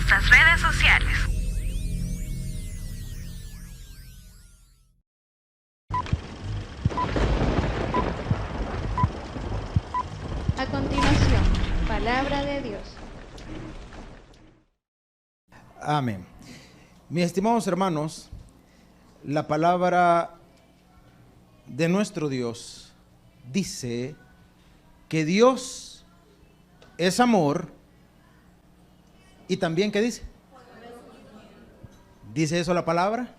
nuestras redes sociales. A continuación, palabra de Dios. Amén. Mis estimados hermanos, la palabra de nuestro Dios dice que Dios es amor y también, ¿qué dice? ¿Dice eso la palabra?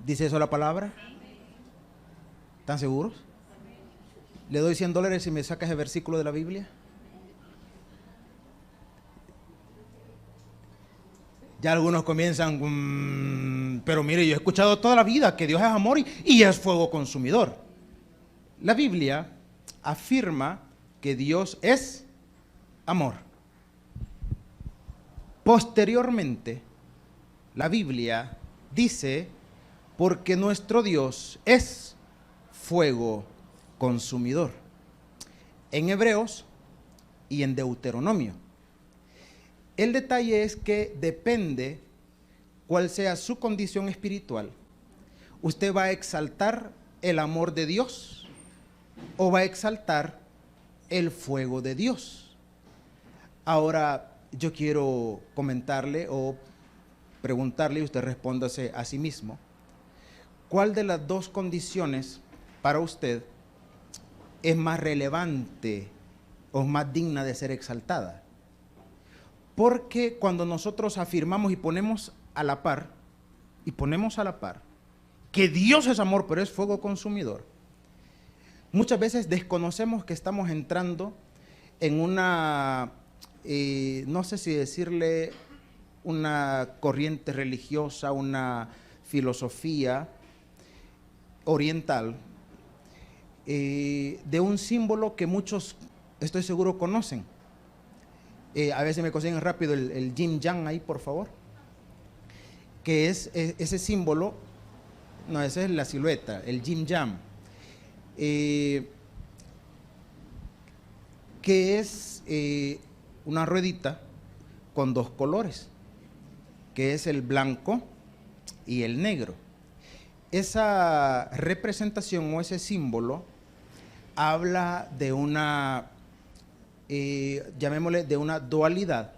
¿Dice eso la palabra? ¿Están seguros? Le doy $100 si me sacas el versículo de la Biblia. Ya algunos comienzan, pero mire, yo he escuchado toda la vida que Dios es amor y es fuego consumidor. La Biblia afirma que Dios es amor. Posteriormente, la Biblia dice, porque nuestro Dios es fuego consumidor. En Hebreos y en Deuteronomio. El detalle es que depende cuál sea su condición espiritual. Usted va a exaltar el amor de Dios o va a exaltar el fuego de Dios. Ahora yo quiero comentarle o preguntarle y usted respóndase a sí mismo. ¿Cuál de las dos condiciones para usted es más relevante o más digna de ser exaltada? Porque cuando nosotros afirmamos y ponemos a la par que Dios es amor, pero es fuego consumidor, muchas veces desconocemos que estamos entrando en una, no sé si decirle una corriente religiosa, una filosofía oriental, de un símbolo que muchos, estoy seguro, conocen. A veces me consiguen rápido el yin yang ahí, por favor. Que es ese símbolo, no, esa es la silueta, el yin yang. Que es una ruedita con dos colores, que es el blanco y el negro. Esa representación o ese símbolo habla de una, llamémosle, de una dualidad,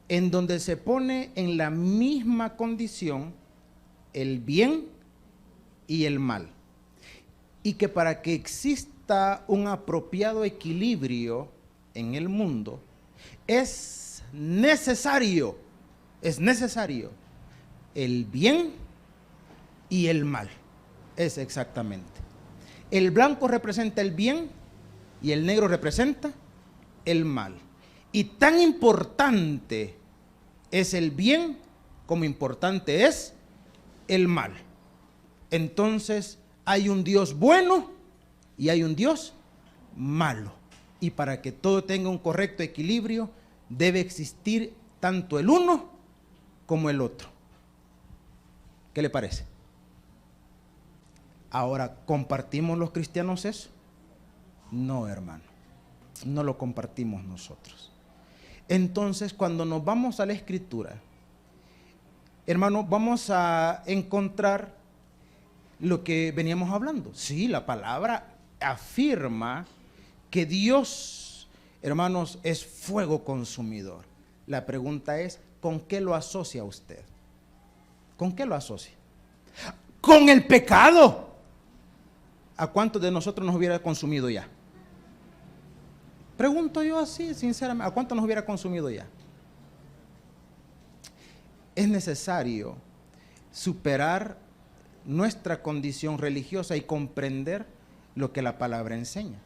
en donde se pone en la misma condición el bien y el mal. Y que para que exista un apropiado equilibrio en el mundo, es necesario el bien y el mal. Es exactamente. El blanco representa el bien y el negro representa el mal. Y tan importante es el bien como importante es el mal. Entonces hay un Dios bueno y hay un Dios malo. Y para que todo tenga un correcto equilibrio, debe existir tanto el uno como el otro. ¿Qué le parece? Ahora, ¿compartimos los cristianos eso? No, hermano, no lo compartimos nosotros. Entonces, cuando nos vamos a la Escritura, hermano, vamos a encontrar lo que veníamos hablando. Sí, la palabra afirma que Dios, hermanos, es fuego consumidor. La pregunta es, ¿con qué lo asocia usted? ¿Con qué lo asocia? ¡Con el pecado! ¿A cuántos de nosotros nos hubiera consumido ya? Pregunto yo así, sinceramente, ¿a cuántos nos hubiera consumido ya? Es necesario superar nuestra condición religiosa y comprender lo que la palabra enseña.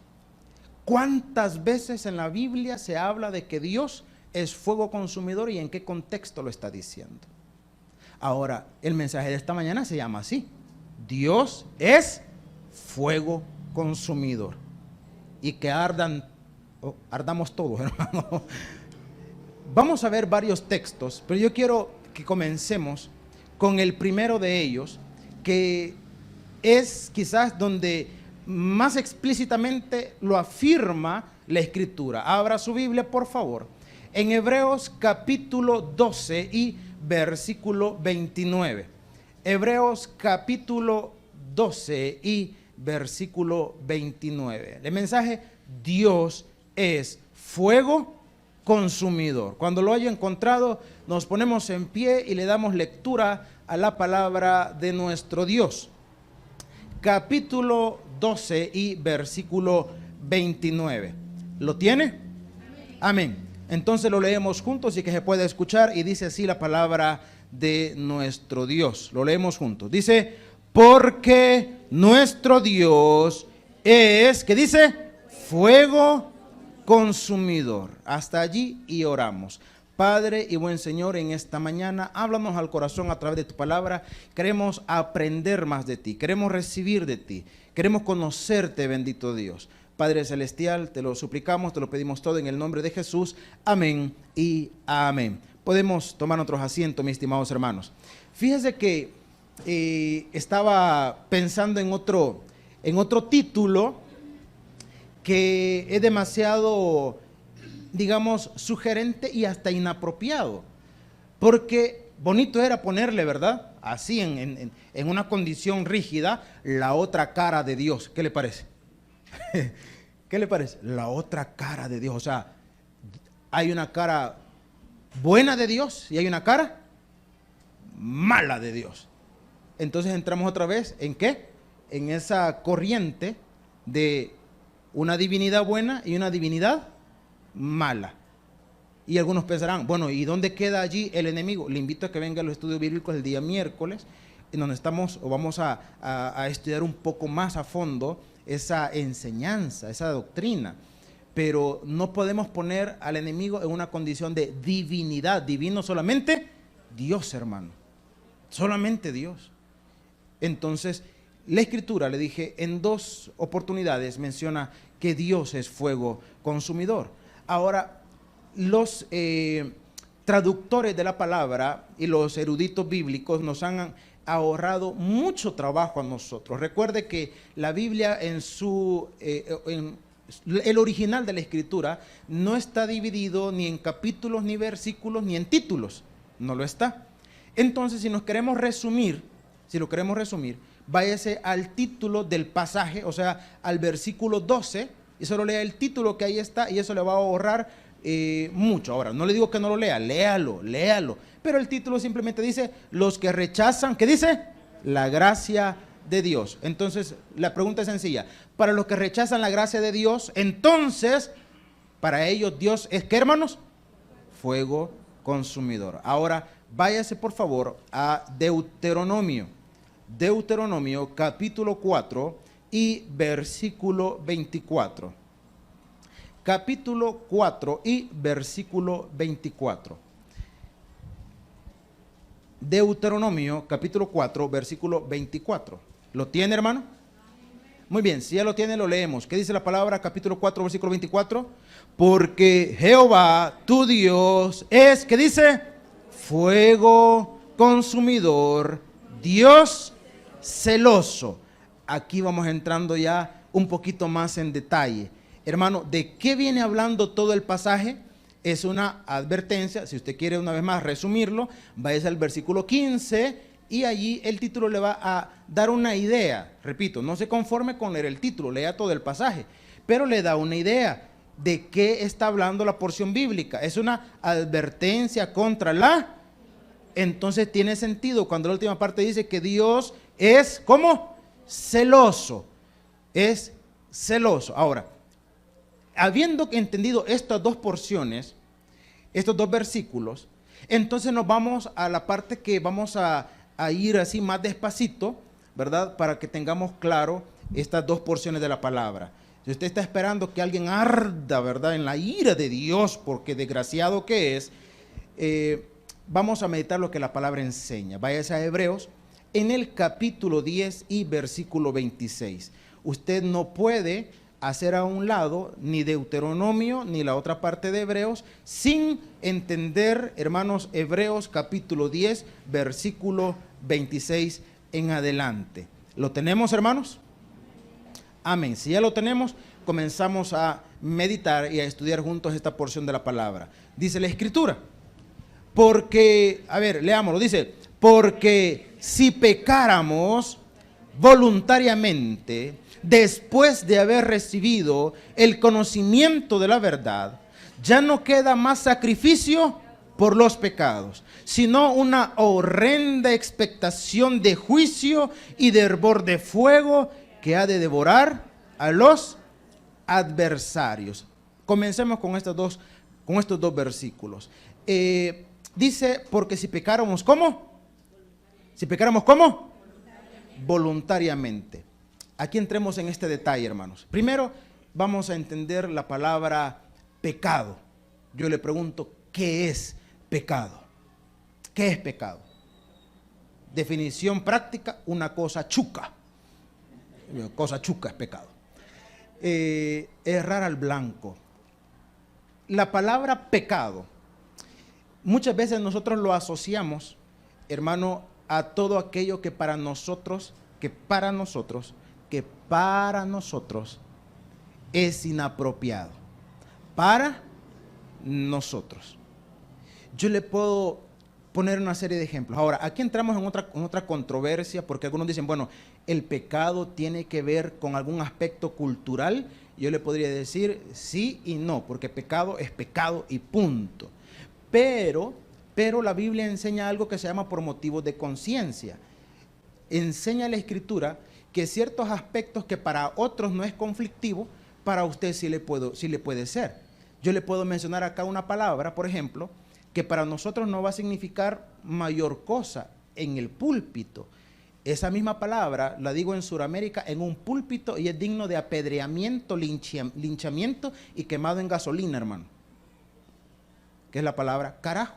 ¿Cuántas veces en la Biblia se habla de que Dios es fuego consumidor y en qué contexto lo está diciendo? Ahora, el mensaje de esta mañana se llama así: Dios es fuego consumidor. Y que ardamos todos, hermano. Vamos a ver varios textos, pero yo quiero que comencemos con el primero de ellos, que es quizás donde más explícitamente lo afirma la Escritura. Abra su Biblia, por favor, en Hebreos capítulo 12 y versículo 29. Hebreos capítulo 12 y versículo 29. El mensaje: Dios es fuego consumidor. Cuando lo haya encontrado, nos ponemos en pie y le damos lectura a la palabra de nuestro Dios. Capítulo 12 y versículo 29. ¿Lo tiene? Amén. Entonces lo leemos juntos y que se pueda escuchar, y dice así la palabra de nuestro Dios. Lo leemos juntos. Dice: porque nuestro Dios es, ¿qué dice? Fuego consumidor. Hasta allí y oramos. Padre y buen Señor, en esta mañana, háblanos al corazón a través de tu palabra. Queremos aprender más de ti, queremos recibir de ti, queremos conocerte, bendito Dios. Padre celestial, te lo suplicamos, te lo pedimos todo en el nombre de Jesús. Amén y amén. Podemos tomar nuestros asientos, mis estimados hermanos. Fíjese que estaba pensando en otro título que es demasiado, digamos, sugerente y hasta inapropiado, porque bonito era ponerle, ¿verdad? Así en una condición rígida, la otra cara de Dios. ¿Qué le parece? ¿Qué le parece? La otra cara de Dios. O sea, hay una cara buena de Dios y hay una cara mala de Dios. Entonces entramos otra vez, ¿en qué? En esa corriente de una divinidad buena y una divinidad mala. Y algunos pensarán, bueno, ¿y dónde queda allí el enemigo? Le invito a que venga a los estudios bíblicos el día miércoles, en donde vamos a estudiar un poco más a fondo esa enseñanza, esa doctrina. Pero no podemos poner al enemigo en una condición de divinidad. Divino solamente Dios, hermano. Solamente Dios. Entonces, la Escritura, le dije, en dos oportunidades menciona que Dios es fuego consumidor. Ahora, los traductores de la palabra y los eruditos bíblicos nos han ahorrado mucho trabajo a nosotros. Recuerde que la Biblia en el original de la Escritura no está dividido ni en capítulos, ni versículos, ni en títulos. No lo está. Entonces, si lo queremos resumir, váyase al título del pasaje, o sea, al versículo 12, y solo lea el título que ahí está, y eso le va a ahorrar mucho. Ahora, no le digo que no lo lea, léalo. Pero el título simplemente dice: los que rechazan, ¿qué dice? La gracia de Dios. Entonces, la pregunta es sencilla. Para los que rechazan la gracia de Dios, entonces, para ellos Dios es, ¿qué, hermanos? Fuego consumidor. Ahora, váyase por favor a Deuteronomio capítulo 4 y versículo 24. Capítulo 4 y versículo 24. Deuteronomio capítulo 4, versículo 24. ¿Lo tiene, hermano? Muy bien, si ya lo tiene, lo leemos. ¿Qué dice la palabra? Capítulo 4, versículo 24. Porque Jehová, tu Dios, es, ¿qué dice? Fuego consumidor, Dios celoso. Aquí vamos entrando ya un poquito más en detalle. Hermano, ¿de qué viene hablando todo el pasaje? Es una advertencia. Si usted quiere una vez más resumirlo, vaya al versículo 15 y allí el título le va a dar una idea. Repito, no se conforme con leer el título, lea todo el pasaje, pero le da una idea de qué está hablando la porción bíblica. Es una advertencia contra la... Entonces tiene sentido cuando la última parte dice que Dios es, ¿cómo? Celoso. Es celoso. Ahora, habiendo entendido estas dos porciones, estos dos versículos, entonces nos vamos a la parte que vamos a ir así más despacito, ¿verdad? Para que tengamos claro estas dos porciones de la palabra. Si usted está esperando que alguien arda, ¿verdad?, en la ira de Dios, porque desgraciado que es, vamos a meditar lo que la palabra enseña. Váyase a Hebreos, en el capítulo 10 y versículo 26. Usted no puede hacer a un lado ni Deuteronomio ni la otra parte de Hebreos sin entender, hermanos, Hebreos capítulo 10, versículo 26 en adelante. ¿Lo tenemos, hermanos? Amén. Si ya lo tenemos, comenzamos a meditar y a estudiar juntos esta porción de la palabra. Dice la Escritura, porque, a ver, leámoslo, dice, porque si pecáramos voluntariamente, después de haber recibido el conocimiento de la verdad, ya no queda más sacrificio por los pecados, sino una horrenda expectación de juicio y de hervor de fuego que ha de devorar a los adversarios. Comencemos con estos dos versículos. Dice, porque si pecáramos, ¿cómo? Si pecáramos, ¿cómo? Voluntariamente. Aquí entremos en este detalle, hermanos. Primero, vamos a entender la palabra pecado. Yo le pregunto, ¿qué es pecado? ¿Qué es pecado? Definición práctica, una cosa chuca. Cosa chuca es pecado. Errar al blanco. La palabra pecado, muchas veces nosotros lo asociamos, hermano, a todo aquello que para nosotros es inapropiado. Para nosotros. Yo le puedo poner una serie de ejemplos. Ahora, aquí entramos en otra controversia, porque algunos dicen, bueno, el pecado tiene que ver con algún aspecto cultural. Yo le podría decir sí y no, porque pecado es pecado y punto. Pero la Biblia enseña algo que se llama por motivos de conciencia. Enseña la Escritura que ciertos aspectos que para otros no es conflictivo, para usted sí le puede ser. Yo le puedo mencionar acá una palabra, por ejemplo, que para nosotros no va a significar mayor cosa en el púlpito. Esa misma palabra la digo en Sudamérica en un púlpito y es digno de apedreamiento, linchamiento y quemado en gasolina, hermano. Que es la palabra carajo.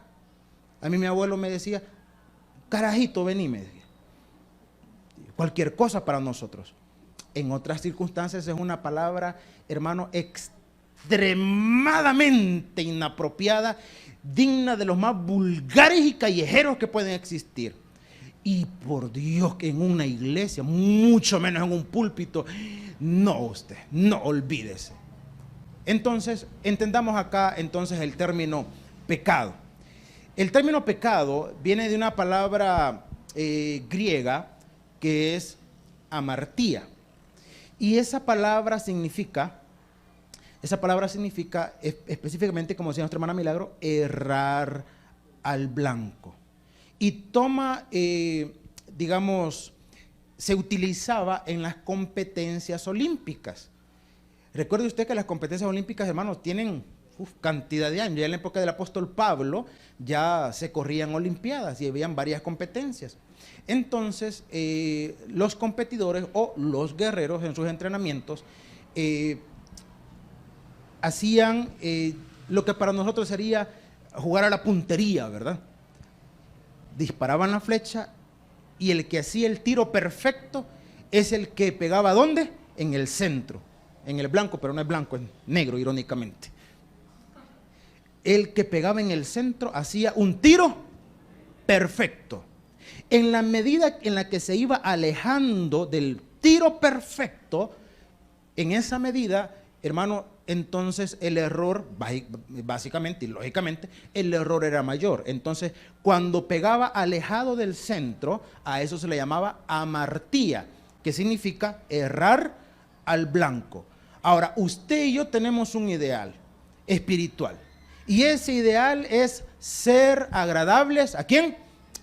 A mí mi abuelo me decía, carajito, vení, me decía. Cualquier cosa para nosotros. En otras circunstancias es una palabra, hermano, extremadamente inapropiada, digna de los más vulgares y callejeros que pueden existir. Y por Dios que en una iglesia, mucho menos en un púlpito, no usted, no olvídese. Entonces, entendamos acá entonces el término pecado. El término pecado viene de una palabra griega que es amartía. Y esa palabra significa específicamente, como decía nuestra hermana Milagro, errar al blanco. Y toma, digamos, se utilizaba en las competencias olímpicas. Recuerde usted que las competencias olímpicas, hermanos, tienen cantidad de años. Ya en la época del apóstol Pablo ya se corrían olimpiadas y habían varias competencias. Entonces, los competidores o los guerreros en sus entrenamientos hacían lo que para nosotros sería jugar a la puntería, ¿verdad? Disparaban la flecha y el que hacía el tiro perfecto es el que pegaba, ¿dónde? En el centro, en el blanco, pero no es blanco, es negro, irónicamente. El que pegaba en el centro hacía un tiro perfecto. En la medida en la que se iba alejando del tiro perfecto, en esa medida, hermano, entonces el error, básicamente y lógicamente, el error era mayor. Entonces, cuando pegaba alejado del centro, a eso se le llamaba amartía, que significa errar al blanco. Ahora, usted y yo tenemos un ideal espiritual. Y ese ideal es ser agradables, ¿a quién?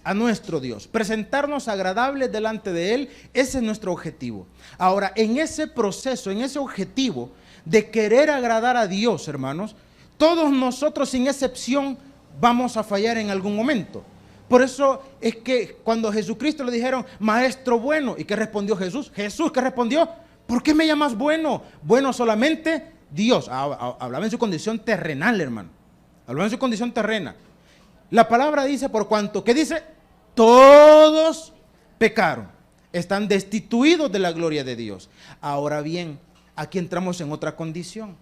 A nuestro Dios, presentarnos agradables delante de Él. Ese es nuestro objetivo. Ahora, en ese proceso, en ese objetivo de querer agradar a Dios, hermanos, todos nosotros sin excepción vamos a fallar en algún momento. Por eso es que cuando a Jesucristo le dijeron, maestro bueno, ¿y qué respondió Jesús? Jesús, ¿qué respondió? ¿Por qué me llamas bueno? Bueno solamente Dios. Hablaba en su condición terrenal, hermano. Hablaba en su condición terrena. La palabra dice, por cuanto, ¿qué dice? Todos pecaron, están destituidos de la gloria de Dios. Ahora bien, aquí entramos en otra condición.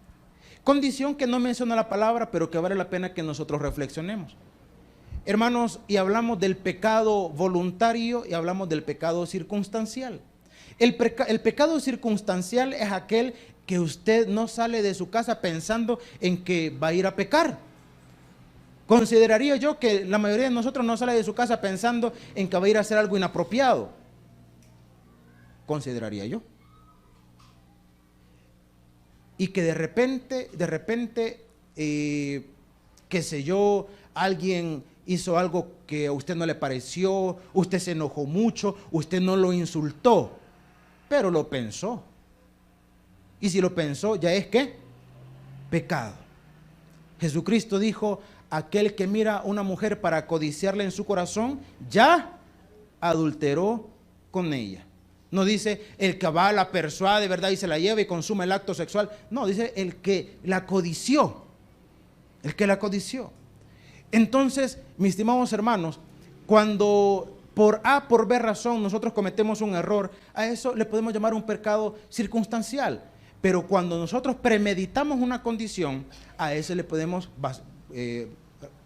Condición que no menciona la palabra, pero que vale la pena que nosotros reflexionemos. Hermanos, y hablamos del pecado voluntario y hablamos del pecado circunstancial. El pecado circunstancial es aquel que usted no sale de su casa pensando en que va a ir a pecar. Consideraría yo que la mayoría de nosotros no sale de su casa pensando en que va a ir a hacer algo inapropiado. Consideraría yo. Y que de repente, qué sé yo, alguien hizo algo que a usted no le pareció, usted se enojó mucho, usted no lo insultó, pero lo pensó. Y si lo pensó, ya es ¿qué? Pecado. Jesucristo dijo, aquel que mira a una mujer para codiciarla en su corazón, ya adulteró con ella. No dice el que va, la persuade, ¿verdad? Y se la lleva y consume el acto sexual. No, dice el que la codició. El que la codició. Entonces, mis estimados hermanos, cuando por A, por B razón nosotros cometemos un error, a eso le podemos llamar un pecado circunstancial. Pero cuando nosotros premeditamos una condición, a ese le podemos,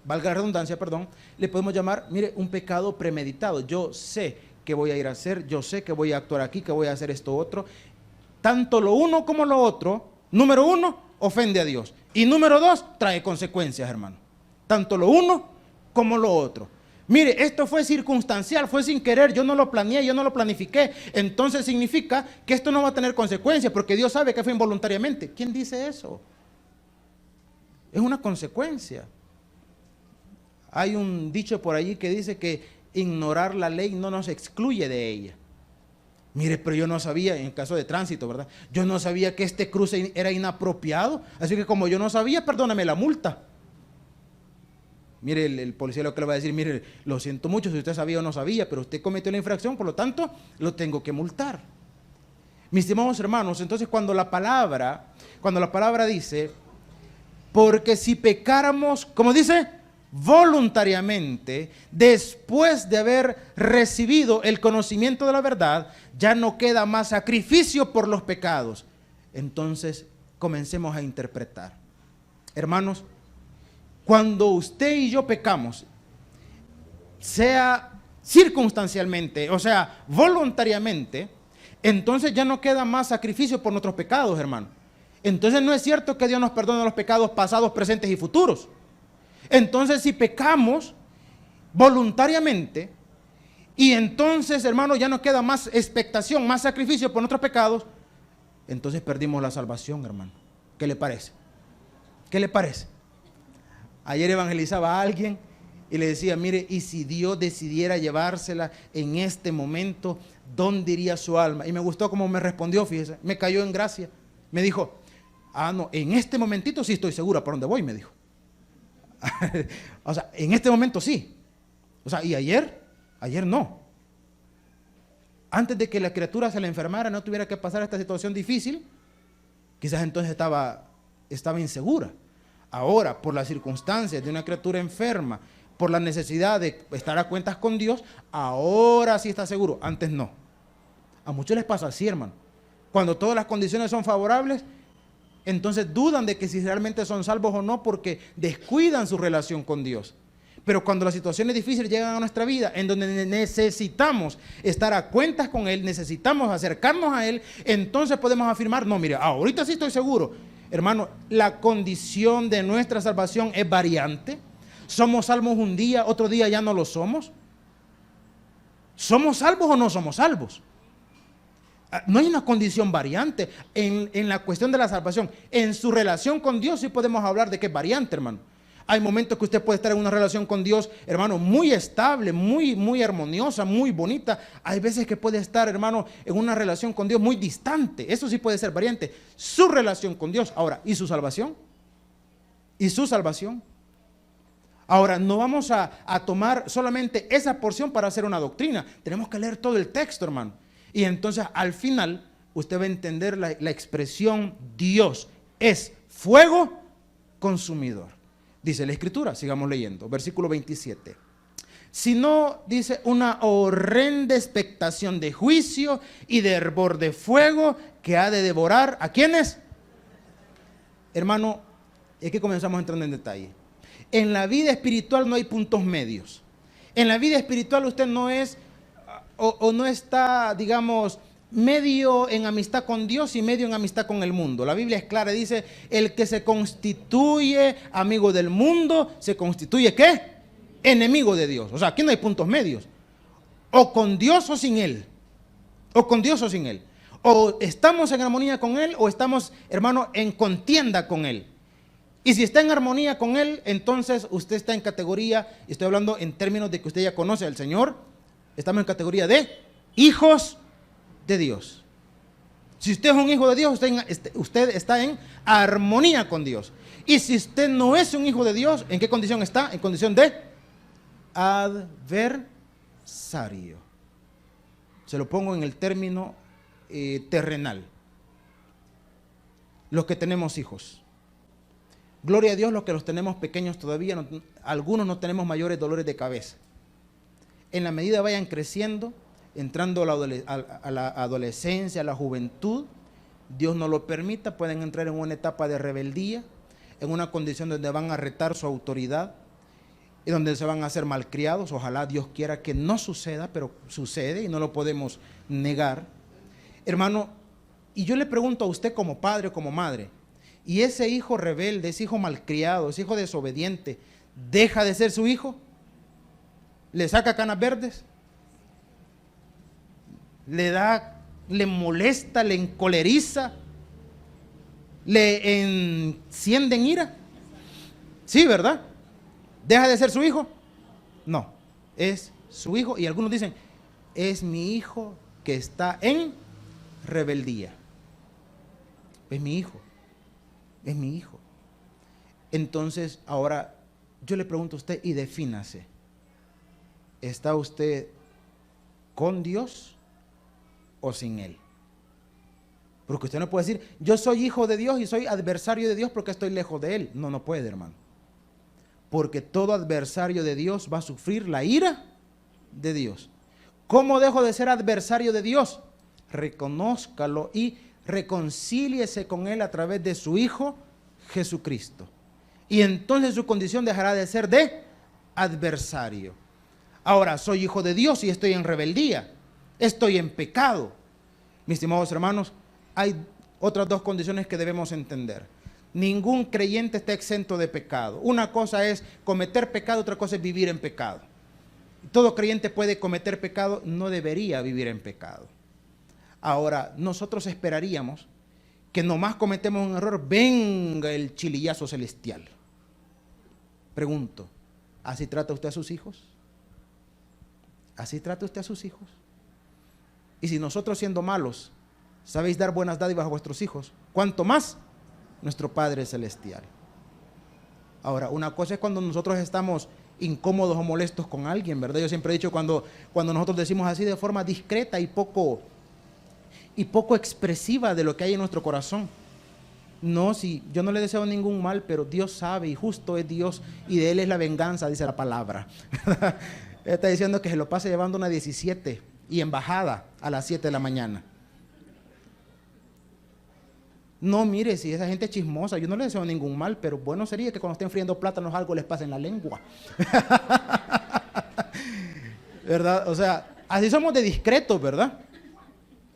valga la redundancia, perdón, le podemos llamar, mire, un pecado premeditado. Yo sé que voy a ir a hacer, yo sé que voy a actuar aquí, que voy a hacer esto otro. Tanto lo uno como lo otro, número uno, ofende a Dios. Y número dos, trae consecuencias, hermano. Tanto lo uno como lo otro. Mire, esto fue circunstancial, fue sin querer, yo no lo planeé, yo no lo planifiqué. Entonces significa que esto no va a tener consecuencias, porque Dios sabe que fue involuntariamente. ¿Quién dice eso? Es una consecuencia. Hay un dicho por allí que dice que ignorar la ley no nos excluye de ella. Mire, pero yo no sabía, en el caso de tránsito, ¿verdad? Yo no sabía que este cruce era inapropiado, así que como yo no sabía, perdóname la multa. Mire, el policía lo que le va a decir, mire, lo siento mucho si usted sabía o no sabía, pero usted cometió la infracción, por lo tanto, lo tengo que multar. Mis estimados hermanos, entonces cuando la palabra dice, porque si pecáramos, como dice, voluntariamente, después de haber recibido el conocimiento de la verdad, ya no queda más sacrificio por los pecados. Entonces, comencemos a interpretar. Hermanos, cuando usted y yo pecamos, sea circunstancialmente, o sea, voluntariamente, entonces ya no queda más sacrificio por nuestros pecados, hermano. Entonces no es cierto que Dios nos perdone los pecados pasados, presentes y futuros. Entonces si pecamos voluntariamente y entonces, hermano, ya no queda más expectación, más sacrificio por nuestros pecados, entonces perdimos la salvación, hermano. ¿Qué le parece? ¿Qué le parece? Ayer evangelizaba a alguien y le decía, mire, y si Dios decidiera llevársela en este momento, ¿dónde iría su alma? Y me gustó cómo me respondió, fíjese, me cayó en gracia. Me dijo, no, en este momentito sí estoy segura por dónde voy, me dijo. O sea, en este momento sí. O sea, y ayer no. Antes de que la criatura se le enfermara, no tuviera que pasar esta situación difícil, quizás entonces estaba insegura. Ahora, por las circunstancias de una criatura enferma, por la necesidad de estar a cuentas con Dios, ahora sí está seguro, antes no. A muchos les pasa así, hermano. Cuando todas las condiciones son favorables, entonces dudan de que si realmente son salvos o no, porque descuidan su relación con Dios. Pero cuando las situaciones difíciles llegan a nuestra vida, en donde necesitamos estar a cuentas con Él, necesitamos acercarnos a Él, entonces podemos afirmar, no, mire, ahorita sí estoy seguro. Hermano, la condición de nuestra salvación es variante. ¿Somos salvos un día, otro día ya no lo somos? ¿Somos salvos o no somos salvos? No hay una condición variante en la cuestión de la salvación. En su relación con Dios sí podemos hablar de que es variante, hermano. Hay momentos que usted puede estar en una relación con Dios, hermano, muy estable, muy armoniosa, muy bonita. Hay veces que puede estar, hermano, en una relación con Dios muy distante. Eso sí puede ser variante. Su relación con Dios. Ahora, ¿y su salvación? ¿Y su salvación? Ahora, no vamos a tomar solamente esa porción para hacer una doctrina. Tenemos que leer todo el texto, hermano. Y entonces, al final, usted va a entender la expresión Dios es fuego consumidor. Dice la Escritura, sigamos leyendo, versículo 27. Si no, dice, una horrenda expectación de juicio y de hervor de fuego que ha de devorar, ¿a quiénes? Hermano, es que comenzamos entrando en detalle. En la vida espiritual no hay puntos medios. En la vida espiritual usted no es, o no está, digamos, medio en amistad con Dios y medio en amistad con el mundo. La Biblia es clara, dice, el que se constituye amigo del mundo, se constituye ¿qué? Enemigo de Dios. O sea, aquí no hay puntos medios. O con Dios o sin Él. O con Dios o sin Él. O estamos en armonía con Él o estamos, hermano, en contienda con Él. Y si está en armonía con Él, entonces usted está en categoría, y estoy hablando en términos de que usted ya conoce al Señor, estamos en categoría de hijos de Dios. Si usted es un hijo de Dios, usted está en armonía con Dios. Y si usted no es un hijo de Dios, ¿en qué condición está? En condición de adversario. Se lo pongo en el término terrenal. Los que tenemos hijos. Gloria a Dios los que los tenemos pequeños todavía, algunos no tenemos mayores dolores de cabeza. En la medida vayan creciendo, entrando a la adolescencia, a la juventud, Dios no lo permita, pueden entrar en una etapa de rebeldía, en una condición donde van a retar su autoridad y donde se van a hacer malcriados. Ojalá Dios quiera que no suceda, pero sucede y no lo podemos negar. Hermano, y yo le pregunto a usted como padre o como madre, ¿y ese hijo rebelde, ese hijo malcriado, ese hijo desobediente, deja de ser su hijo? ¿Le saca canas verdes? ¿Le molesta, le encoleriza? ¿Le enciende en ira? Sí, ¿verdad? ¿Deja de ser su hijo? No, es su hijo. Y algunos dicen, es mi hijo que está en rebeldía. Es mi hijo. Es mi hijo. Entonces, ahora yo le pregunto a usted y defínase. ¿Está usted con Dios o sin Él? Porque usted no puede decir, yo soy hijo de Dios y soy adversario de Dios porque estoy lejos de Él. No, no puede, hermano. Porque todo adversario de Dios va a sufrir la ira de Dios. ¿Cómo dejo de ser adversario de Dios? Reconózcalo y reconcíliese con Él a través de su Hijo Jesucristo. Y entonces su condición dejará de ser de adversario. Ahora, soy hijo de Dios y estoy en rebeldía. Estoy en pecado. Mis estimados hermanos, hay otras dos condiciones que debemos entender. Ningún creyente está exento de pecado. Una cosa es cometer pecado, otra cosa es vivir en pecado. Todo creyente puede cometer pecado, no debería vivir en pecado. Ahora, nosotros esperaríamos que nomás cometemos un error, venga el chilillazo celestial. Pregunto, ¿así trata usted a sus hijos? ¿Así trata usted a sus hijos? Y si nosotros siendo malos, sabéis dar buenas dádivas a vuestros hijos, ¿cuánto más nuestro Padre Celestial? Ahora, una cosa es cuando nosotros estamos incómodos o molestos con alguien, ¿verdad? Yo siempre he dicho cuando nosotros decimos así de forma discreta y poco expresiva de lo que hay en nuestro corazón. No, si yo no le deseo ningún mal, pero Dios sabe y justo es Dios y de Él es la venganza, dice la palabra. Él está diciendo que se lo pase llevando una 17 y en bajada a las 7 de la mañana. No, mire, si esa gente es chismosa, yo no le deseo ningún mal, pero bueno sería que cuando estén friendo plátanos algo les pase en la lengua. ¿Verdad? O sea, así somos de discretos, ¿verdad?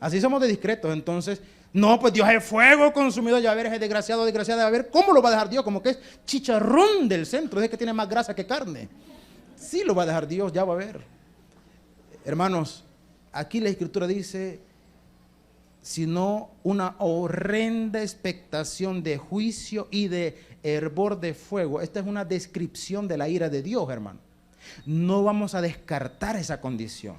Así somos de discretos. Entonces, no, pues Dios es fuego consumidor. Ya ver, ese desgraciado, desgraciada, a ver, ¿cómo lo va a dejar Dios? Como que es chicharrón del centro, es que tiene más grasa que carne. Sí lo va a dejar Dios, ya va a ver. Hermanos, aquí la Escritura dice, sino una horrenda expectación de juicio y de hervor de fuego. Esta es una descripción de la ira de Dios, hermano. No vamos a descartar esa condición.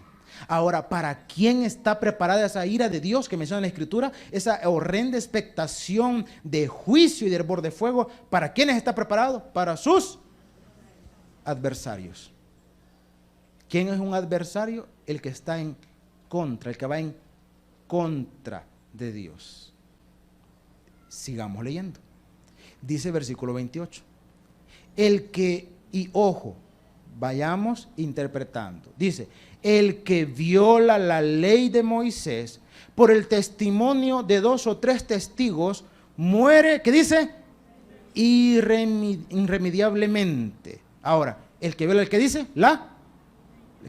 Ahora, ¿para quién está preparada esa ira de Dios que menciona la Escritura? Esa horrenda expectación de juicio y de hervor de fuego, ¿para quiénes está preparado? Para sus adversarios. ¿Quién es un adversario? El que está en contra, el que va en contra de Dios. Sigamos leyendo. Dice versículo 28. El que, y ojo, vayamos interpretando. Dice, el que viola la ley de Moisés por el testimonio de 2 o 3 testigos muere, ¿qué dice? Irremediablemente. Ahora, el que viola, ¿el que dice? El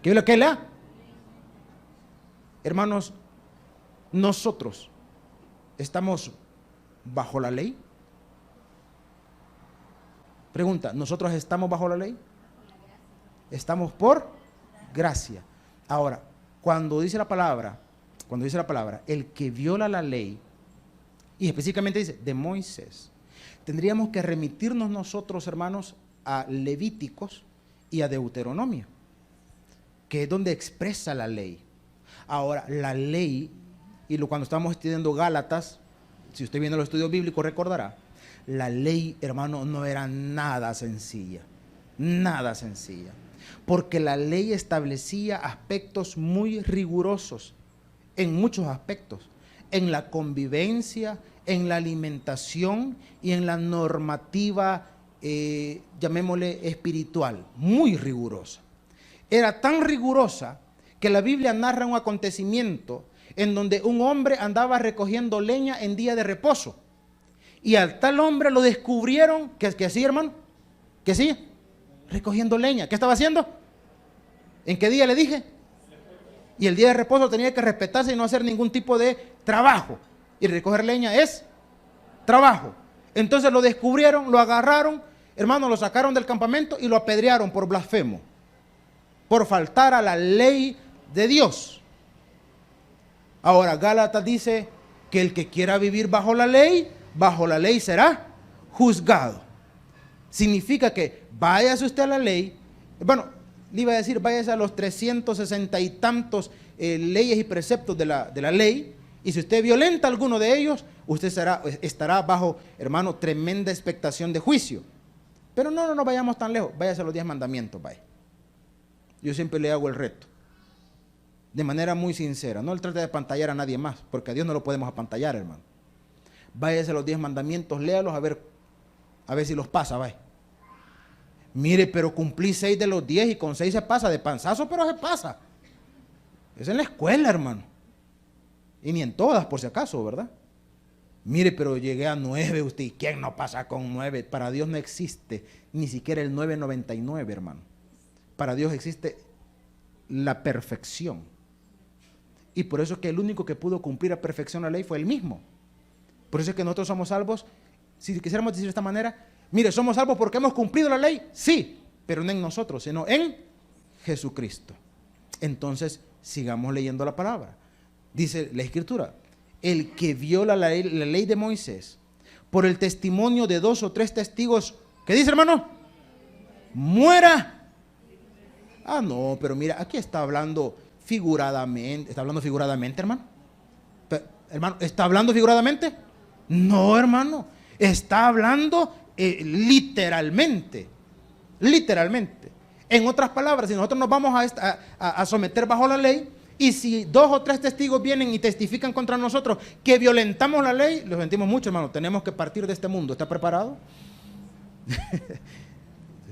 que viola, ¿qué? Hermanos, nosotros estamos bajo la ley. Pregunta, ¿nosotros estamos bajo la ley? Estamos por gracia. Ahora, cuando dice la palabra, el que viola la ley, y específicamente dice, de Moisés, tendríamos que remitirnos nosotros, hermanos, a Levíticos y a Deuteronomio, que es donde expresa la ley. Ahora, la ley, cuando estamos estudiando Gálatas, si usted viene a los estudios bíblicos recordará, la ley, hermano, no era nada sencilla, porque la ley establecía aspectos muy rigurosos, en muchos aspectos, en la convivencia, en la alimentación y en la normativa, llamémosle espiritual, muy rigurosa. Era tan rigurosa que la Biblia narra un acontecimiento en donde un hombre andaba recogiendo leña en día de reposo. Y al tal hombre lo descubrieron, que sí, hermano, que sí, recogiendo leña. ¿Qué estaba haciendo? ¿En qué día le dije? Y el día de reposo tenía que respetarse y no hacer ningún tipo de trabajo. Y recoger leña es trabajo. Entonces lo descubrieron, lo agarraron, hermano, lo sacaron del campamento y lo apedrearon por blasfemo, por faltar a la ley de Dios. Ahora, Gálatas dice que el que quiera vivir bajo la ley será juzgado. Significa que váyase usted a la ley. Bueno, le iba a decir, váyase a los 360 y tantos leyes y preceptos de la ley, y si usted violenta alguno de ellos, usted estará bajo, hermano, tremenda expectación de juicio. Pero no vayamos tan lejos, váyase a los 10 mandamientos, vaya. Yo siempre le hago el reto, de manera muy sincera. No le trate de apantallar a nadie más, porque a Dios no lo podemos apantallar, hermano. Váyase a los 10 mandamientos, léalos a ver si los pasa, vaya. Mire, pero cumplí 6 de los 10 y con 6 se pasa de panzazo, pero se pasa. Es en la escuela, hermano. Y ni en todas, por si acaso, ¿verdad? Mire, pero llegué a 9, usted, ¿y quién no pasa con 9? Para Dios no existe ni siquiera el 9.99, hermano. Para Dios existe la perfección. Y por eso es que el único que pudo cumplir a perfección la ley fue Él mismo. Por eso es que nosotros somos salvos, si quisiéramos decir de esta manera, mire, somos salvos porque hemos cumplido la ley, sí, pero no en nosotros, sino en Jesucristo. Entonces, sigamos leyendo la palabra. Dice la Escritura, el que viola la ley de Moisés, por el testimonio de 2 o 3 testigos, ¿qué dice, hermano? Muera. Ah, no, pero mira, aquí está hablando figuradamente. ¿Está hablando figuradamente, hermano? Hermano, ¿está hablando figuradamente? No, hermano. Está hablando literalmente. Literalmente. En otras palabras, si nosotros nos vamos a someter bajo la ley, y si 2 o 3 testigos vienen y testifican contra nosotros que violentamos la ley, lo sentimos mucho, hermano. Tenemos que partir de este mundo. ¿Está preparado?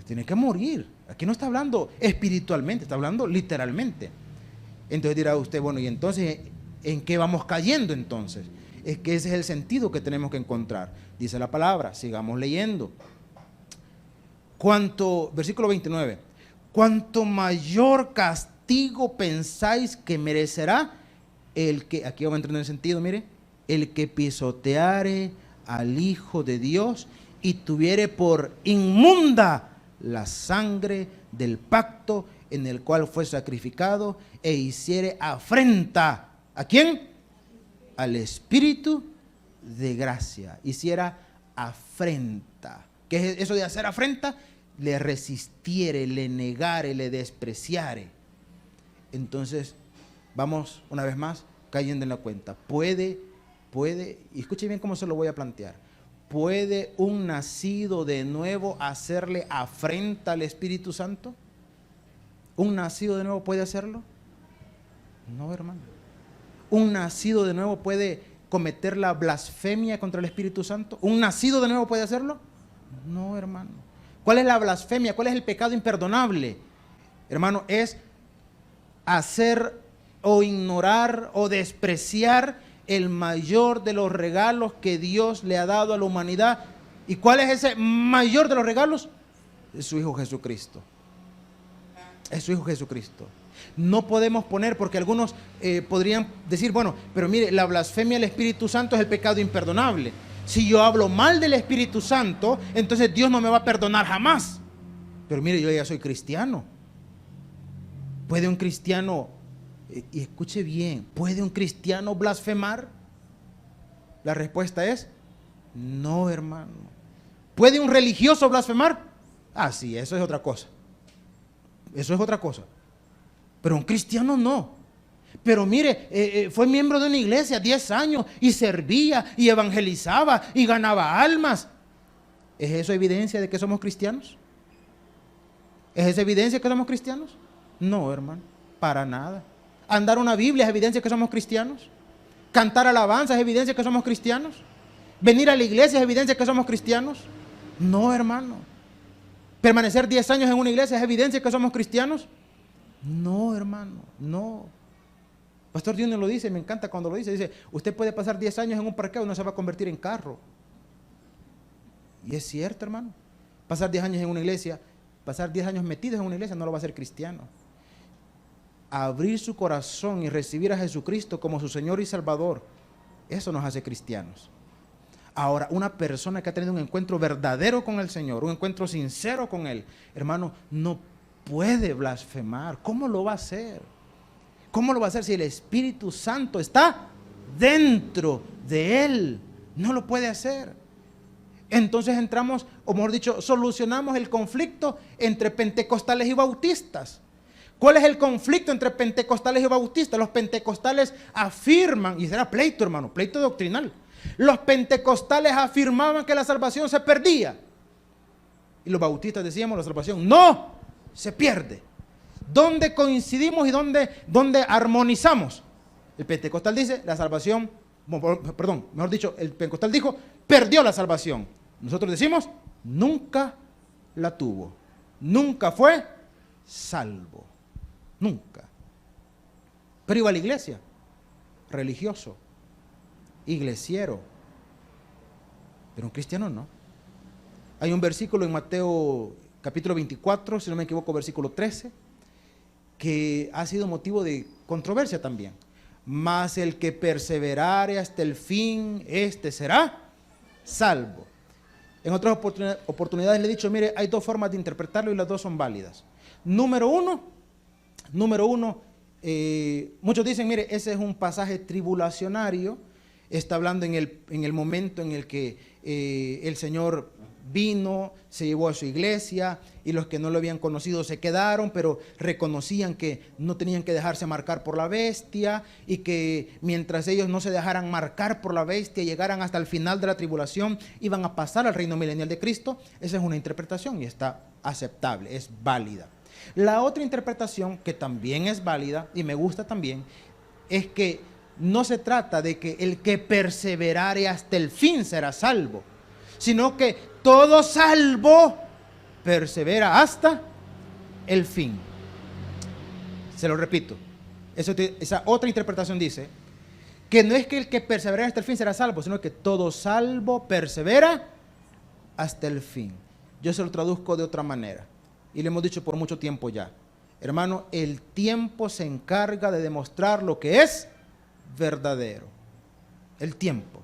Tiene que morir. Aquí no está hablando espiritualmente, está hablando literalmente. Entonces dirá usted, bueno, y entonces, ¿en qué vamos cayendo entonces? Es que ese es el sentido que tenemos que encontrar. Dice la palabra, sigamos leyendo. Versículo 29, cuanto mayor castigo pensáis que merecerá el que, aquí vamos a entrar en el sentido, mire, el que pisoteare al Hijo de Dios y tuviere por inmunda la sangre del pacto en el cual fue sacrificado e hiciere afrenta. ¿A quién? Al Espíritu de gracia. Hiciera afrenta. ¿Qué es eso de hacer afrenta? Le resistiere, le negare, le despreciare. Entonces, vamos una vez más cayendo en la cuenta. Puede, y escuche bien cómo se lo voy a plantear. ¿Puede un nacido de nuevo hacerle afrenta al Espíritu Santo? ¿Un nacido de nuevo puede hacerlo? No, hermano. ¿Un nacido de nuevo puede cometer la blasfemia contra el Espíritu Santo? ¿Un nacido de nuevo puede hacerlo? No, hermano. ¿Cuál es la blasfemia? ¿Cuál es el pecado imperdonable? Hermano, es hacer o ignorar o despreciar el mayor de los regalos que Dios le ha dado a la humanidad. ¿Y cuál es ese mayor de los regalos? Es su Hijo Jesucristo. Es su Hijo Jesucristo. No podemos poner, porque algunos podrían decir, bueno, pero mire, la blasfemia al Espíritu Santo es el pecado imperdonable. Si yo hablo mal del Espíritu Santo, entonces Dios no me va a perdonar jamás. Pero mire, yo ya soy cristiano. ¿Puede un cristiano, y escuche bien, puede un cristiano blasfemar? La respuesta es no, hermano. ¿Puede un religioso blasfemar? Ah, sí, eso es otra cosa. Eso es otra cosa. Pero un cristiano no. Pero mire, fue miembro de una iglesia 10 años y servía y evangelizaba y ganaba almas. ¿Es eso evidencia de que somos cristianos? ¿Es esa evidencia de que somos cristianos? No, hermano, para nada. Andar una Biblia es evidencia de que somos cristianos. Cantar alabanza es evidencia de que somos cristianos. Venir a la iglesia es evidencia de que somos cristianos. No, hermano. Permanecer 10 años en una iglesia es evidencia de que somos cristianos. No, hermano, no. Pastor Junior lo dice, me encanta cuando lo dice. Dice, usted puede pasar 10 años en un parqueo y no se va a convertir en carro. Y es cierto, hermano. Pasar 10 años en una iglesia, pasar 10 años metidos en una iglesia no lo va a hacer cristiano. Abrir su corazón y recibir a Jesucristo como su Señor y Salvador, eso nos hace cristianos. Ahora, una persona que ha tenido un encuentro verdadero con el Señor, un encuentro sincero con Él, hermano, no puede blasfemar. ¿Cómo lo va a hacer? ¿Cómo lo va a hacer si el Espíritu Santo está dentro de Él? No lo puede hacer. Entonces entramos, o mejor dicho, solucionamos el conflicto entre pentecostales y bautistas. ¿Cuál es el conflicto entre pentecostales y bautistas? Los pentecostales afirman, y será pleito, hermano, pleito doctrinal. Los pentecostales afirmaban que la salvación se perdía. Y los bautistas decíamos, la salvación no se pierde. ¿Dónde coincidimos y dónde armonizamos? El pentecostal dice, la salvación, perdón, mejor dicho, el pentecostal dijo, perdió la salvación. Nosotros decimos, nunca la tuvo. Nunca fue salvo. Nunca. Pero iba a la iglesia, religioso, iglesiero, pero un cristiano no. Hay un versículo en Mateo capítulo 24, si no me equivoco, versículo 13, que ha sido motivo de controversia también. Mas el que perseverare hasta el fin, este será salvo. En otras oportunidades le he dicho, mire, hay dos formas de interpretarlo y las dos son válidas. Número uno, muchos dicen, mire, ese es un pasaje tribulacionario, está hablando en el momento en el que el Señor vino, se llevó a su iglesia y los que no lo habían conocido se quedaron, pero reconocían que no tenían que dejarse marcar por la bestia y que mientras ellos no se dejaran marcar por la bestia y llegaran hasta el final de la tribulación, iban a pasar al reino milenial de Cristo. Esa es una interpretación y está aceptable, es válida. La otra interpretación, que también es válida y me gusta también, es que no se trata de que el que perseverare hasta el fin será salvo, sino que todo salvo persevera hasta el fin. Se lo repito, esa otra interpretación dice que no es que el que persevera hasta el fin será salvo, sino que todo salvo persevera hasta el fin. Yo se lo traduzco de otra manera y le hemos dicho por mucho tiempo ya. Hermano, el tiempo se encarga de demostrar lo que es verdadero. El tiempo.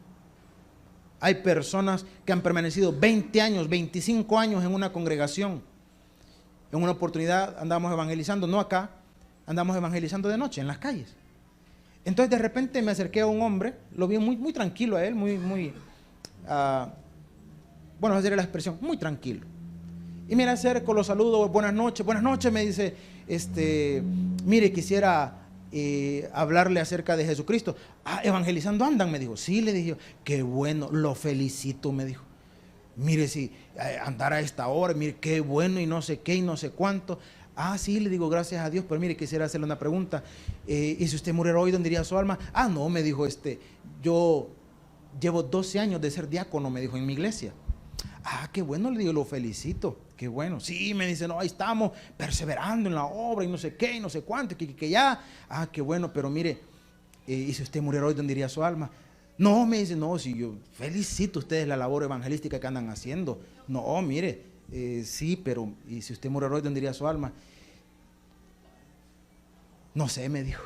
Hay personas que han permanecido 20 años, 25 años en una congregación. En una oportunidad andamos evangelizando, no acá, andamos evangelizando de noche en las calles. Entonces de repente me acerqué a un hombre, lo vi muy tranquilo a él, bueno, a hacer la expresión, muy tranquilo. Y me acerco, lo saludo, buenas noches, me dice, mire, quisiera hablarle acerca de Jesucristo. Evangelizando andan, me dijo. Sí, le dije, qué bueno, lo felicito, me dijo. Mire, si andar a esta hora, mire, qué bueno y no sé qué y no sé cuánto. Sí, le digo, gracias a Dios, pero mire, quisiera hacerle una pregunta. ¿Y si usted muriera hoy, dónde iría su alma? No, me dijo, yo llevo 12 años de ser diácono, me dijo, en mi iglesia. Qué bueno, le digo, lo felicito, qué bueno. Sí, me dice, no, ahí estamos perseverando en la obra y no sé qué y no sé cuánto, que ya. Qué bueno, pero mire, ¿y si usted muriera hoy, dónde iría su alma? No, me dice, no, si yo felicito a ustedes la labor evangelística que andan haciendo. No, mire, sí, pero ¿y si usted muriera hoy, dónde iría su alma? No sé, me dijo,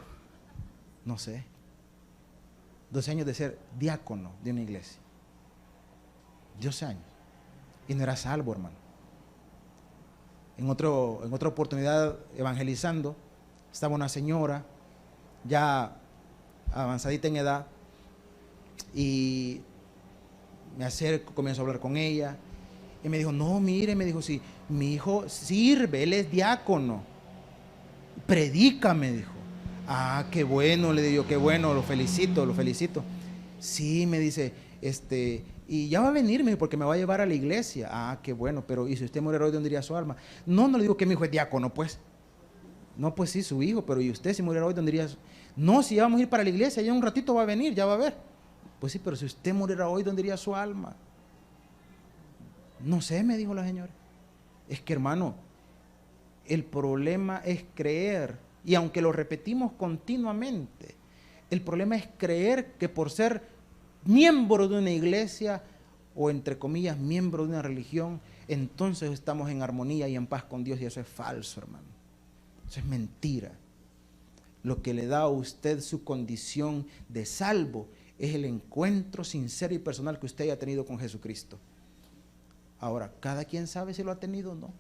no sé. 12 años de ser diácono de una iglesia. 12 años. Y no era salvo, hermano. En otra oportunidad, evangelizando, estaba una señora ya avanzadita en edad, y me acerco, comienzo a hablar con ella, y me dijo, no, mire, me dijo, sí, mi hijo sirve, él es diácono, predica, me dijo. Ah, qué bueno, le digo, qué bueno, lo felicito, lo felicito. Sí, me dice, y ya va a venir, me dijo, porque me va a llevar a la iglesia. Ah, qué bueno, pero ¿y si usted muriera hoy, dónde iría su alma? No, no le digo que mi hijo es diácono, pues. No, pues sí, su hijo, pero ¿y usted si muriera hoy, dónde iría su... No, si ya vamos a ir para la iglesia, ya un ratito va a venir, ya va a ver. Pues sí, pero si usted muriera hoy, ¿dónde iría su alma? No sé, me dijo la señora. Es que, hermano, el problema es creer, y aunque lo repetimos continuamente, el problema es creer que por ser miembro de una iglesia, o entre comillas, miembro de una religión, entonces estamos en armonía y en paz con Dios, y eso es falso, hermano. Eso es mentira. Lo que le da a usted su condición de salvo es el encuentro sincero y personal que usted haya tenido con Jesucristo. Ahora, cada quien sabe si lo ha tenido o no.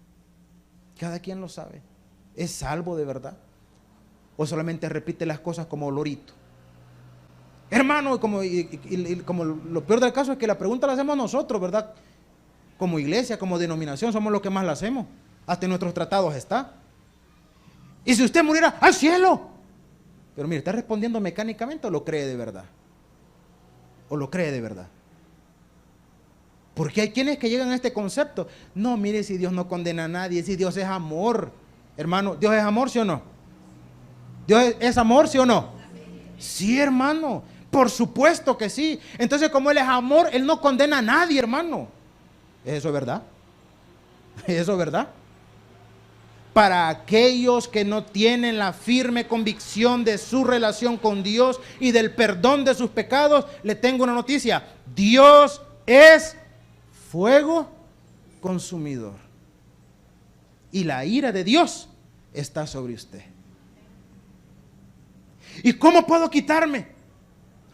Cada quien lo sabe. ¿Es salvo de verdad? ¿O solamente repite las cosas como lorito? Hermano, como lo peor del caso es que la pregunta la hacemos nosotros, ¿verdad? Como iglesia, como denominación, somos los que más la hacemos. Hasta en nuestros tratados está. ¿Y si usted muriera al cielo? Pero mire, ¿está respondiendo mecánicamente o lo cree de verdad? ¿O lo cree de verdad? Porque hay quienes que llegan a este concepto. No, mire, si Dios no condena a nadie, si Dios es amor. Hermano, ¿Dios es amor, sí o no? ¿Dios es amor, sí o no? Sí, hermano, por supuesto que sí. Entonces, como Él es amor, Él no condena a nadie, hermano. ¿Es eso verdad? ¿Es eso verdad? Para aquellos que no tienen la firme convicción de su relación con Dios y del perdón de sus pecados, le tengo una noticia. Dios es fuego consumidor. Y la ira de Dios está sobre usted. ¿Y cómo puedo quitarme?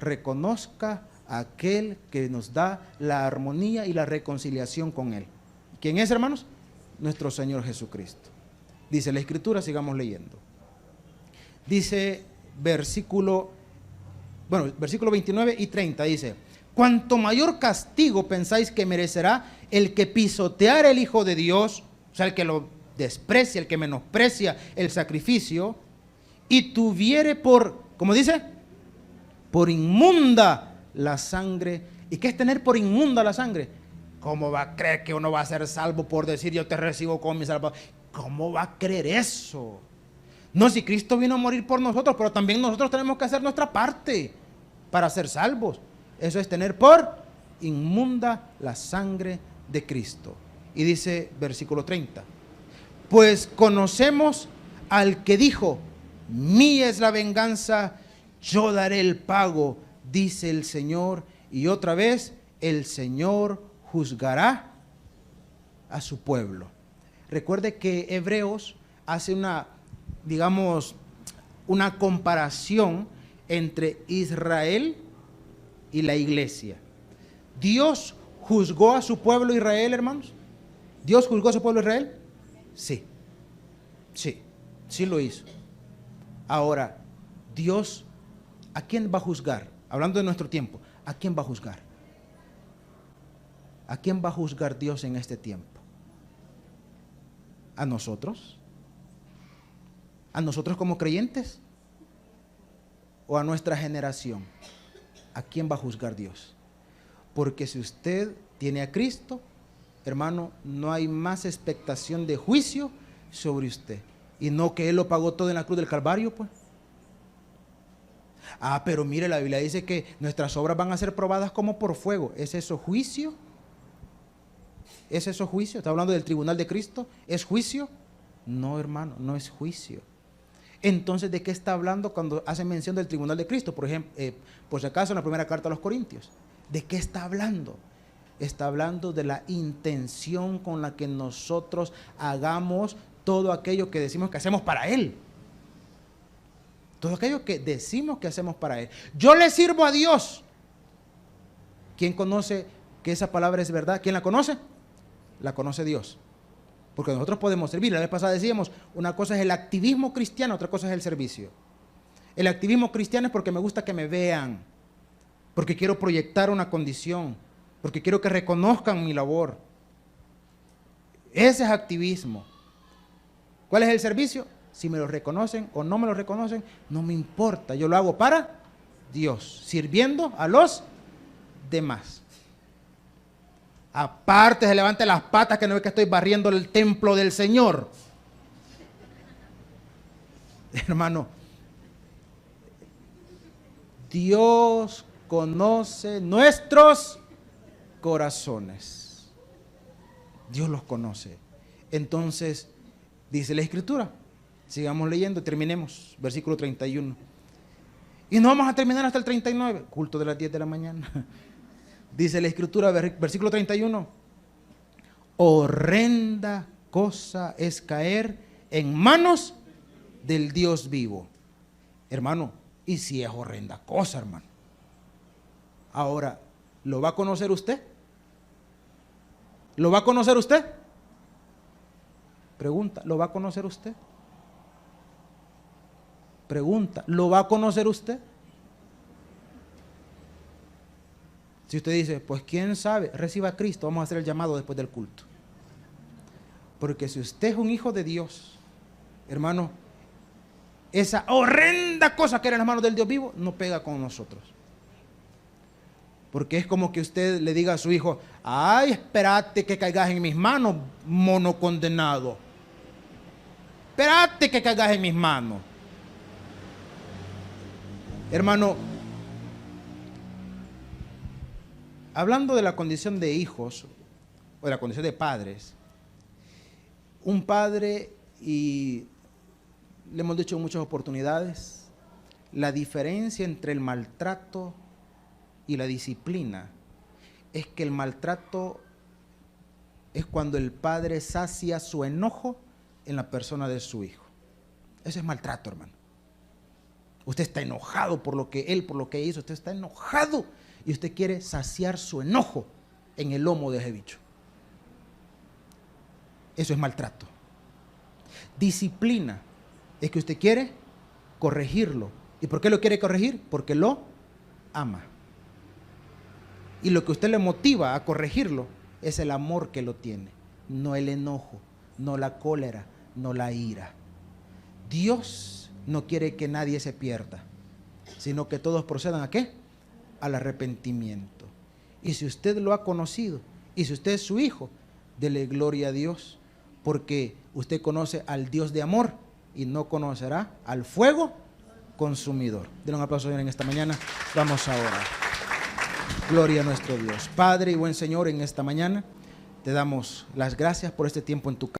Reconozca a aquel que nos da la armonía y la reconciliación con Él. ¿Quién es, hermanos? Nuestro Señor Jesucristo. Dice la Escritura, sigamos leyendo. Dice versículo 29 y 30, dice: cuanto mayor castigo pensáis que merecerá el que pisotear el Hijo de Dios, o sea, el que lo desprecia, el que menosprecia el sacrificio, y tuviere por, ¿cómo dice? Por inmunda la sangre. ¿Y qué es tener por inmunda la sangre? ¿Cómo va a creer que uno va a ser salvo por decir yo te recibo como mi salvador? ¿Cómo va a creer eso? No, si Cristo vino a morir por nosotros, pero también nosotros tenemos que hacer nuestra parte para ser salvos. Eso es tener por inmunda la sangre de Cristo. Y dice versículo 30: pues conocemos al que dijo: mía es la venganza, yo daré el pago, dice el Señor. Y otra vez, el Señor juzgará a su pueblo. Recuerde que Hebreos hace una comparación entre Israel y la iglesia. ¿Dios juzgó a su pueblo Israel, hermanos? ¿Dios juzgó a su pueblo Israel? Sí, sí lo hizo. Ahora, Dios, ¿a quién va a juzgar? Hablando de nuestro tiempo, ¿a quién va a juzgar? ¿A quién va a juzgar Dios en este tiempo? ¿A nosotros? ¿A nosotros como creyentes? ¿O a nuestra generación? ¿A quién va a juzgar Dios? Porque si usted tiene a Cristo, hermano, no hay más expectación de juicio sobre usted. Y no que Él lo pagó todo en la cruz del Calvario, pues. Ah, pero mire, la Biblia dice que nuestras obras van a ser probadas como por fuego. ¿Es eso juicio? ¿Es eso juicio? ¿Está hablando del tribunal de Cristo? ¿Es juicio? No, hermano, no es juicio. Entonces, ¿de qué está hablando cuando hace mención del tribunal de Cristo? Por ejemplo, por si acaso en la primera carta a los Corintios. ¿De qué está hablando? Está hablando de la intención con la que nosotros hagamos todo aquello que decimos que hacemos para Él. Todo aquello que decimos que hacemos para Él. Yo le sirvo a Dios. ¿Quién conoce que esa palabra es verdad? ¿Quién la conoce? La conoce Dios. Porque nosotros podemos servir. La vez pasada decíamos, una cosa es el activismo cristiano, otra cosa es el servicio. El activismo cristiano es porque me gusta que me vean, porque quiero proyectar una condición, porque quiero que reconozcan mi labor. Ese es activismo. ¿Cuál es el servicio? Si me lo reconocen o no me lo reconocen, no me importa. Yo lo hago para Dios, sirviendo a los demás. Aparte, se levante las patas que no ve que estoy barriendo el templo del Señor. Hermano, Dios conoce nuestros corazones. Dios los conoce. Entonces, dice la Escritura, sigamos leyendo, terminemos, versículo 31. Y no vamos a terminar hasta el 39, culto de las 10 de la mañana. Dice la Escritura, versículo 31, horrenda cosa es caer en manos del Dios vivo. Hermano, y si es horrenda cosa, hermano. Ahora, ¿lo va a conocer usted? ¿Lo va a conocer usted? Pregunta, ¿lo va a conocer usted? Pregunta, ¿lo va a conocer usted? Si usted dice, pues quién sabe, reciba a Cristo, vamos a hacer el llamado después del culto. Porque si usted es un hijo de Dios, hermano, esa horrenda cosa que era en las manos del Dios vivo, no pega con nosotros. Porque es como que usted le diga a su hijo, ay, espérate que caigas en mis manos, mono condenado. Espérate que caigas en mis manos. Hermano, hablando de la condición de hijos, o de la condición de padres, un padre, y le hemos dicho en muchas oportunidades, la diferencia entre el maltrato y la disciplina es que el maltrato es cuando el padre sacia su enojo en la persona de su hijo. Ese es maltrato, hermano. Usted está enojado por lo que él, por lo que hizo, usted está enojado y usted quiere saciar su enojo en el lomo de ese bicho. Eso es maltrato. Disciplina es que usted quiere corregirlo. ¿Y por qué lo quiere corregir? Porque lo ama. Y lo que usted le motiva a corregirlo es el amor que lo tiene, no el enojo, no la cólera, no la ira. Dios no quiere que nadie se pierda, sino que todos procedan ¿a qué? Al arrepentimiento. Y si usted lo ha conocido, y si usted es su hijo, dele gloria a Dios, porque usted conoce al Dios de amor y no conocerá al fuego consumidor. Denle un aplauso en esta mañana. Vamos a orar. Gloria a nuestro Dios. Padre y buen Señor, en esta mañana te damos las gracias por este tiempo en tu casa.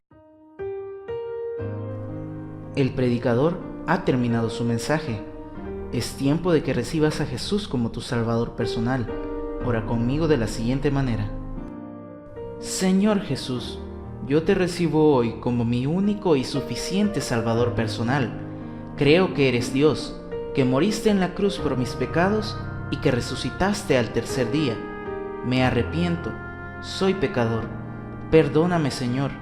El predicador ha terminado su mensaje. Es tiempo de que recibas a Jesús como tu Salvador personal. Ora conmigo de la siguiente manera. Señor Jesús, yo te recibo hoy como mi único y suficiente Salvador personal. Creo que eres Dios, que moriste en la cruz por mis pecados y que resucitaste al tercer día. Me arrepiento, soy pecador. Perdóname, Señor.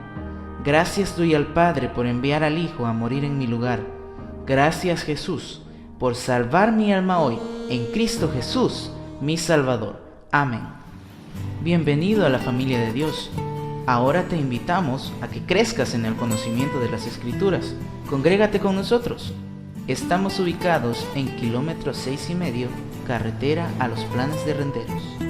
Gracias doy al Padre por enviar al Hijo a morir en mi lugar. Gracias, Jesús, por salvar mi alma hoy en Cristo Jesús, mi Salvador. Amén. Bienvenido a la familia de Dios. Ahora te invitamos a que crezcas en el conocimiento de las Escrituras. Congrégate con nosotros. Estamos ubicados en kilómetro 6,5, carretera a Los Planes de Renderos.